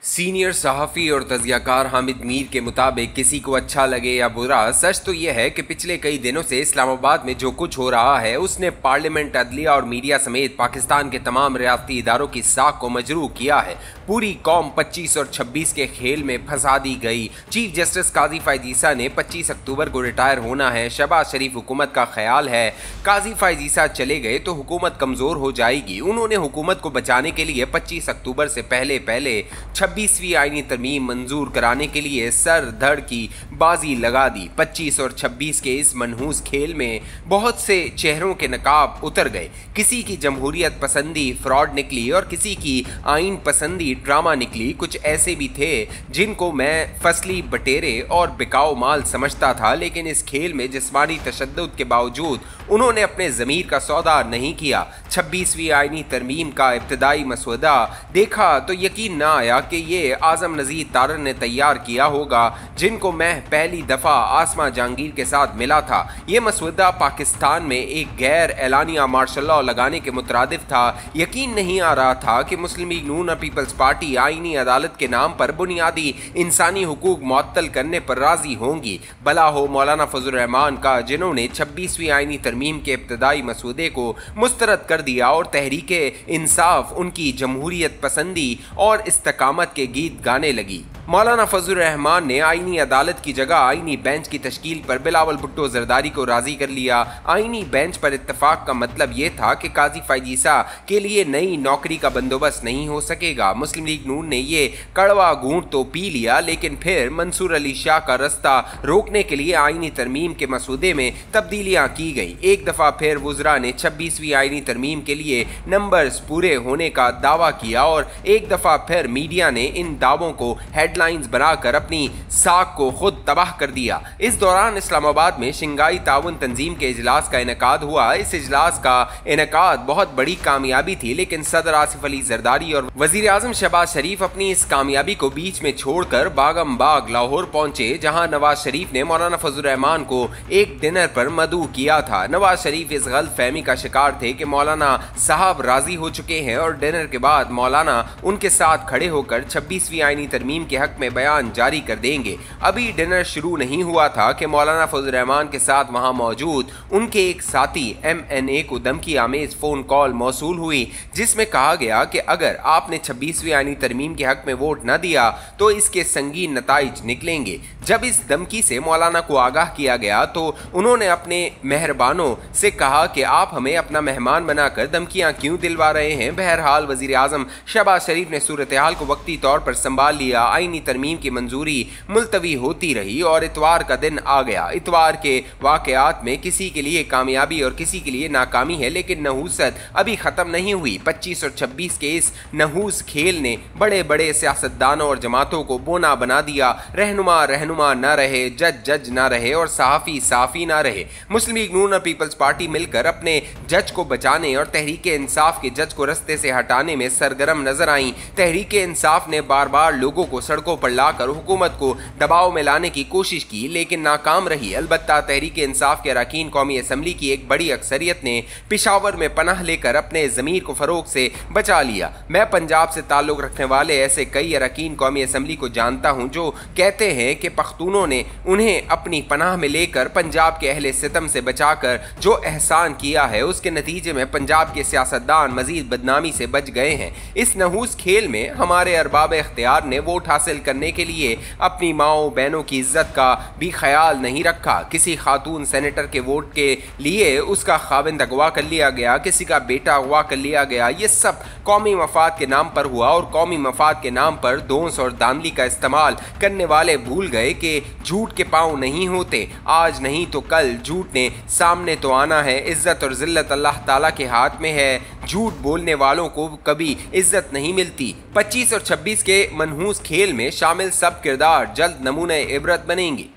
Senior सहाफ़ी और तज़कियाकार हामिद मीर के मुताबिक किसी को अच्छा लगे या बुरा, सच तो यह है कि पिछले कई दिनों से इस्लामाबाद में जो कुछ हो रहा है उसने पार्लियामेंट, अदलिया और मीडिया समेत पाकिस्तान के तमाम रियासती इदारों की साख को मजरूह किया है। पूरी कौम 25 और 26 के खेल में फंसा दी गई। चीफ जस्टिस काजी फ़ाइज़ ईसा ने 25 अक्टूबर को रिटायर होना है। शहबाज शरीफ हुकूमत का ख्याल है काजी फ़ाइज़ ईसा चले गए तो हुकूमत कमज़ोर हो जाएगी। उन्होंने हुकूमत को बचाने के लिए 25 अक्टूबर से पहले 26वीं आईनी तरमीम मंजूर कराने के लिए सर धड़ की बाजी लगा दी। 25 और 26 के इस मनहूस खेल में बहुत से चेहरों के नकाब उतर गए। किसी की जमहूरियत पसंदी फ्रॉड निकली और किसी की आइन पसंदी ड्रामा निकली। कुछ ऐसे भी थे जिनको मैं फसली बटेरे और बिकाऊ माल समझता था, लेकिन इस खेल में जिस्मानी तशद्दुद के बावजूद उन्होंने अपने ज़मीर का सौदा नहीं किया। 26वीं आईनी तरमीम का इब्तदाई मसौदा देखा तो यकीन ना आया कि ये आज़म नज़ीर तारर ने तैयार किया होगा, जिनको मैं पहली दफ़ा आसमा जहांगीर के साथ मिला था। ये मसौदा पाकिस्तान में एक गैर एलानिया मार्शल लॉ लगाने के मुतरादिफ था। यकीन नहीं आ रहा था कि मुस्लिम लीग नून पीपल्स पार्टी आईनी अदालत के नाम पर बुनियादी इंसानी हुकूक मुअत्तल करने पर राजी होंगी। भला हो मौलाना फजल रहमान का, जिन्होंने 26वीं आईनी तरमीम के इब्तदाई मसौदे को मुस्तरद कर दिया और तहरीके इंसाफ उनकी जमहूरियत पसंदी और इस्तकामत के गीत गाने लगी। मौलाना फजल रहमान ने आईनी अदालत की जगह आईनी बेंच की तश्कील पर बिलावल भुट्टो जरदारी को राजी कर लिया। आईनी बेंच पर इत्तफाक का मतलब ये था कि काजी फ़ाइज़ ईसा के लिए नई नौकरी का बंदोबस्त नहीं हो सकेगा। मुस्लिम लीग नून ने ये कड़वा घूंट तो पी लिया, लेकिन फिर मंसूर अली शाह का रास्ता रोकने के लिए आईनी तरमीम के मसौदे में तब्दीलियाँ की गई। एक दफ़ा फिर वुज़रा ने 26वीं आईनी तरमीम के लिए नंबर्स पूरे होने का दावा किया और एक दफ़ा फिर मीडिया ने इन दावों को हेडलाइंस बनाकर अपनी साख को खुद तबाह कर दिया। इस दौरान इस्लामाबाद में शंघाई ताउन तंजीम के इजलास का इनेकाद हुआ। इस इजलास का इनेकाद बहुत बड़ी कामयाबी थी, लेकिन सदर आसिफ अली जरदारी और वजीर आजम शहबाज शरीफ अपनी इस कामयाबी को बीच में छोड़कर बागम बाग लाहौर पहुंचे, जहां नवाज शरीफ ने मौलाना फजल रहमान को एक डिनर पर मदऊ किया था। नवाज शरीफ इस गलत फहमी का शिकार थे कि मौलाना साहब राजी हो चुके हैं और डिनर के बाद मौलाना उनके साथ खड़े होकर 26वीं आईनी तरमीम के हक में बयान जारी कर देंगे। अभी डिनर शुरू नहीं हुआ था कि मौलाना फजल रहमान के साथ वहां मौजूद उनके एक साथी MNA को धमकी आमेज फोन कॉल मौसूल हुई, जिसमें कहा गया कि अगर आपने 26वीं आईनी तरमीम के हक में वोट न दिया तो इसके संगीन नताइज निकलेंगे। जब इस धमकी से मौलाना को आगाह किया गया तो उन्होंने अपने मेहरबानों से कहा कि आप हमें अपना मेहमान बनाकर धमकियां क्यों दिलवा रहे हैं। बहरहाल वजीर आजम शहबाज शरीफ ने सूरत हाल को वक्ती तौर पर संभाल लिया। आईनी तरमीम की मंजूरी मुलतवी होती रही और इतवार का दिन आ गया। इतवार के वाकयात में किसी के लिए कामयाबी और किसी के लिए नाकामी है, लेकिन नहूसत अभी ख़त्म नहीं हुई। 25 और 26 के इस नहूस खेल ने बड़े बड़े सियासतदानों और जमातों को बोना बना दिया। रहनुमा रहनुमा न रहे, जज जज न रहे और सहाफ़ी सहाफ़ी न रहे। मुस्लिम लीग नून और पीपल्स पार्टी मिलकर अपने जज को बचाने और तहरीके इंसाफ के जज को रस्ते से हटाने में सरगर्म नजर आई। तहरीके इंसाफ ने बार बार लोगों को सड़कों पर लाकर हुकूमत को दबाव में लाने की कोशिश की, लेकिन नाकाम रही। अलबत्ता तहरीके इंसाफ के अरकान कौमी असम्बली की एक बड़ी अक्सरियत ने पेशावर में पनाह लेकर अपने ज़मीर को फ़रोग से बचा लिया। मैं पंजाब से ताल्लुक़ रखने वाले ऐसे कई अरकान कौमी असम्बली को जानता हूँ जो कहते हैं कि पख्तूनों ने उन्हें अपनी पनाह में लेकर पंजाब के अहले सितम से बचाकर जो एहसान किया है, उसके नतीजे में पंजाब के सियासतदान मजीद बदनामी से बच गए हैं। इस नहूस खेल में हमारे अरबाब इख्तियार ने वोट हासिल करने के लिए अपनी माओ बहनों की इज्जत का भी ख्याल नहीं रखा। किसी खातून सेनेटर के वोट के लिए उसका खाविंद अगवा कर लिया गया, किसी का बेटा अगवा कर लिया गया। ये सब कौमी मफाद के नाम पर हुआ और कौमी मफाद के नाम पर दोंस और दांधली का इस्तेमाल करने वाले भूल गए कि झूठ के पांव नहीं होते। आज नहीं तो कल झूठ ने सामने तो आना है। इज्जत और जिल्लत अल्लाह ताला के हाथ में है। झूठ बोलने वालों को कभी इज्जत नहीं मिलती। 25 और 26 के मनहूस खेल में शामिल सब किरदार जल्द नमूने इबरत बनेंगे।